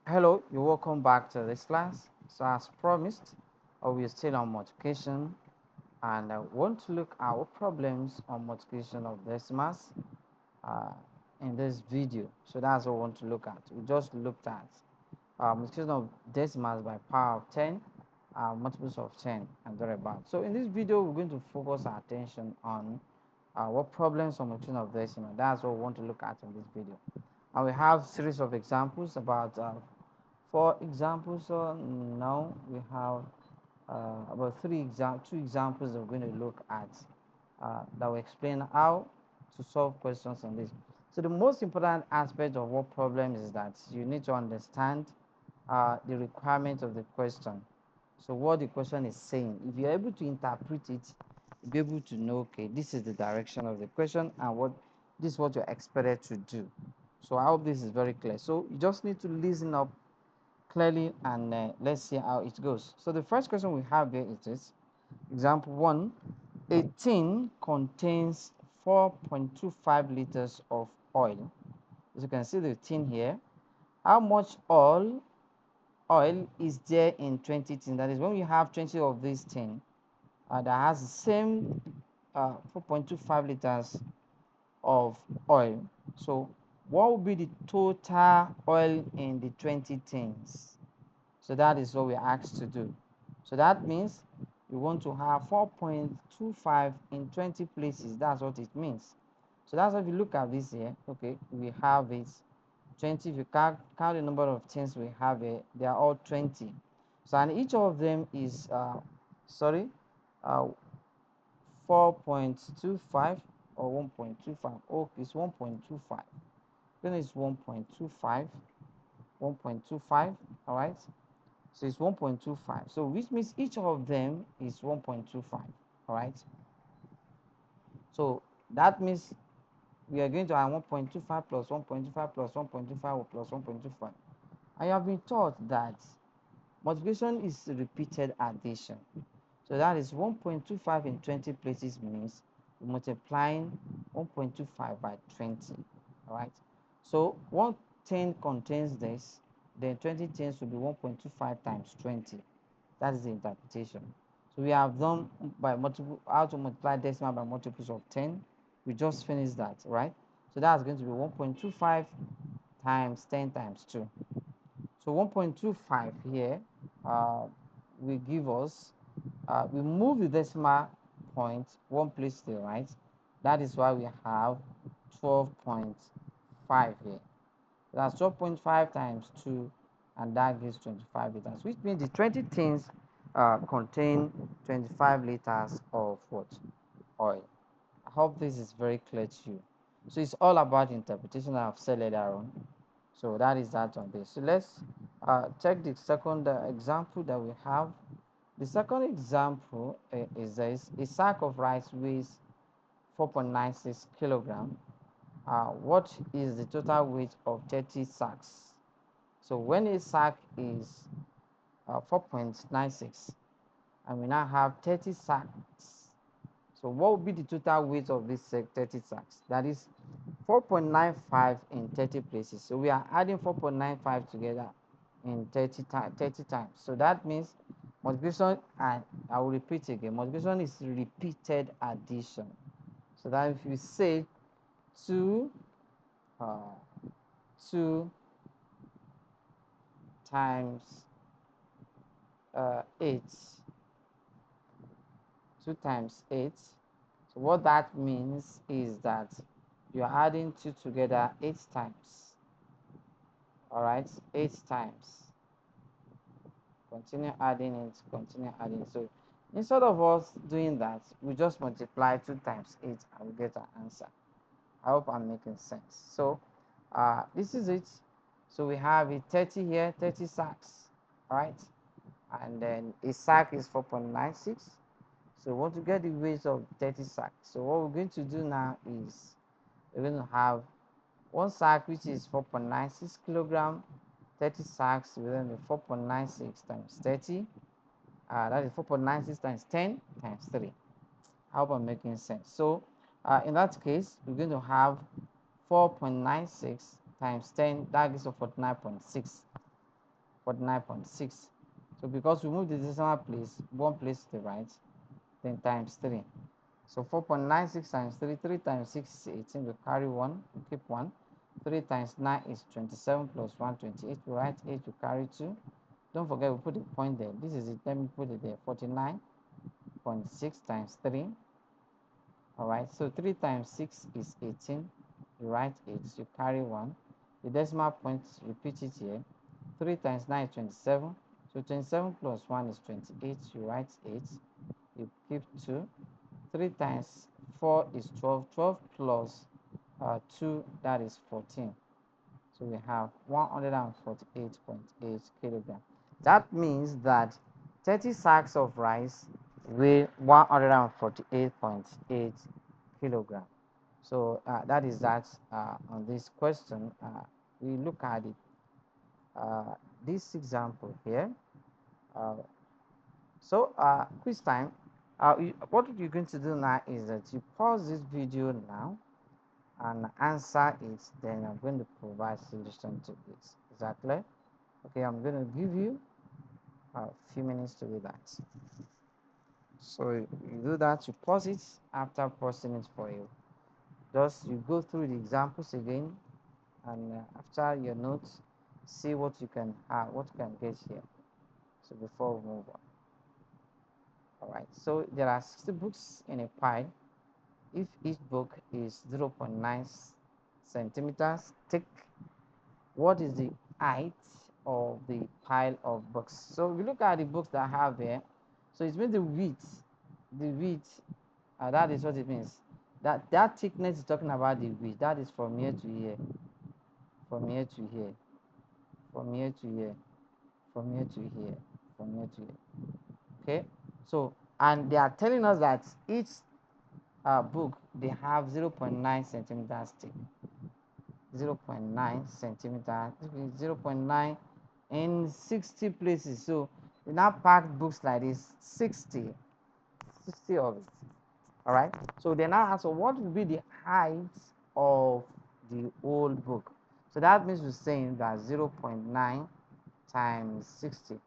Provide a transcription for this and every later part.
Hello, you're welcome back to this class. So as promised, we're still on multiplication and I want to look at what problems on multiplication of decimals uh, in this video. So that's what we want to look at. We just looked at multiplication of decimals by power of 10, multiples of 10 and thereabout. So in this video, we're going to focus our attention on what problems on multiplication of decimal. That's what we want to look at in this video. And we have series of examples about for examples, now we have about two examples that we're going to look at that will explain how to solve questions on this. So the most important aspect of what problem is that you need to understand the requirement of the question. So what the question is saying. If you're able to interpret it, you'll be able to know, okay, this is the direction of the question and what this is what you're expected to do. So I hope this is very clear. So you just need to listen up clearly and let's see how it goes. So the first question we have here is this. Example 1. A tin contains 4.25 liters of oil. As you can see the tin here. How much oil is there in 20 tins? That is, when we have 20 of this tin that has the same 4.25 liters of oil. So what will be the total oil in the 20 tins? So that is what we're asked to do. So that means we want to have 4.25 in 20 places. That's what it means. So that's why if you look at this here, okay, we have it 20. If you count the number of things we have here, they are all 20. So and each of them is uh 4.25 or 1.25. Okay, it's 1.25. Then it's 1.25, 1.25. All right. So it's 1.25. So which means each of them is 1.25. All right. So that means we are going to have 1.25 plus 1.25 plus 1.25 plus 1.25. I have been taught that multiplication is repeated addition. So that is 1.25 in 20 places means multiplying 1.25 by 20. All right. So 110 contains this, then 20 tens will be 1.25 times 20. That is the interpretation. So we have done by multiple how to multiply decimal by multiples of 10. We just finished that, right? So that's going to be 1.25 times 10 times 2. So 1.25 here will give us, we move the decimal point one place to the right. That is why we have 12.5 here. That's 12.5 times 2, and that gives 25 liters, which means the 20 tins contain 25 liters of what? Oil. I hope this is very clear to you. So it's all about interpretation I've said later on. So that is that on this. So let's check the second example that we have. The second example is this. A sack of rice weighs 4.96 kilogram. What is the total weight of 30 sacks? So when a sack is 4.96 and we now have 30 sacks, so what will be the total weight of this 30 sacks? That is 4.95 in 30 places. So we are adding 4.95 together in 30 times. So that means multiplication, and I will repeat again, multiplication is repeated addition. So that if you say 2 uh, 2 times 8, 2 times 8. So what that means is that you're adding 2 together 8 times. All right, 8 times. Continue adding it, continue adding. So instead of us doing that, we just multiply 2 times 8 and we get our answer. I hope I'm making sense. So this is it. So we have it 30 here, 30 sacks. All right, and then a sack is 4.96. So we want to get the weight of 30 sacks. So what we're going to do now is we're going to have one sack which is 4.96 kilogram, 30 sacks within the 4.96 times 30. That is 4.96 times 10 times 3. I hope I'm making sense. So in that case, we're going to have 4.96 times 10, that gives us 49.6. 49.6. So because we move the decimal place one place to the right, then times 3. So 4.96 times 3, 3 times 6 is 18, we carry 1, we keep 1. 3 times 9 is 27 plus 1, 28, we write 8, we carry 2. Don't forget we put a point there. This is it, let me put it there, 49.6 times 3. Alright, so 3 times 6 is 18, you write 8, you carry 1. The decimal point, repeat it here. 3 times 9 is 27, so 27 plus 1 is 28, you write 8, you keep 2. 3 times 4 is 12, 12 plus 2, that is 14. So we have 148.8 kilograms. That means that 30 sacks of rice weigh 148.8 kilograms. So that is that on this question. We look at it. This example here. Uh, quiz time. What you're going to do now is that you pause this video now and answer it. Then I'm going to provide solution to it. Is that clear? Okay, I'm going to give you a few minutes to do that. So you do that. You pause it. After pausing it for you, just you go through the examples again, and after your notes, see what you can get here. So before we move on. All right. So there are 60 books in a pile. If each book is 0.9 centimeters thick, what is the height of the pile of books? So we look at the books that I have there. So it means the width, that is what it means. That thickness is talking about the width. That is from here to here, from here to here, from here to here, from here to here, from here to here. Okay. So and they are telling us that each book they have 0.9 centimeters thick. 0.9 centimeter, 0.9 in 60 places. So we now packed books like this, 60 of it. All right. So they now ask, so what will be the height of the whole book? So that means we're saying that 0.9 times 60.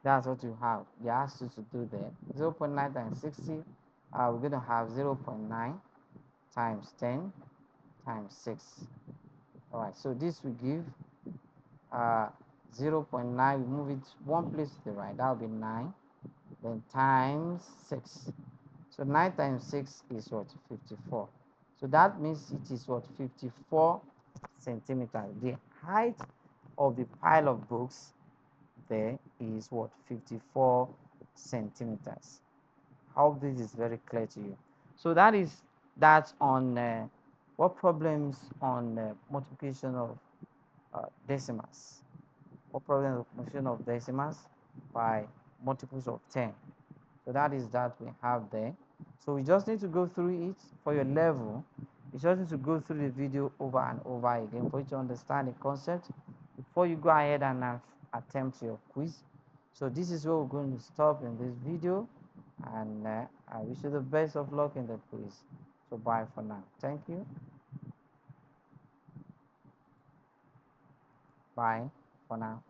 That's what you have. They asked you to do there. 0.9 times 60. We're going to have 0.9 times 10 times 6. All right. So this will give 0.9, we move it one place to the right, that will be 9, then times 6. So 9 times 6 is what? 54. So that means it is what? 54 centimeters. The height of the pile of books there is what? 54 centimeters. I hope this is very clear to you. So that's on what problems on multiplication of decimals. What problem of multiplication of decimals by multiples of 10. So that is that we have there. So we just need to go through it for your level. You just need to go through the video over and over again for you to understand the concept before you go ahead and attempt your quiz. So this is where we're going to stop in this video, and I wish you the best of luck in the quiz. So bye for now. Thank you. Bye for now.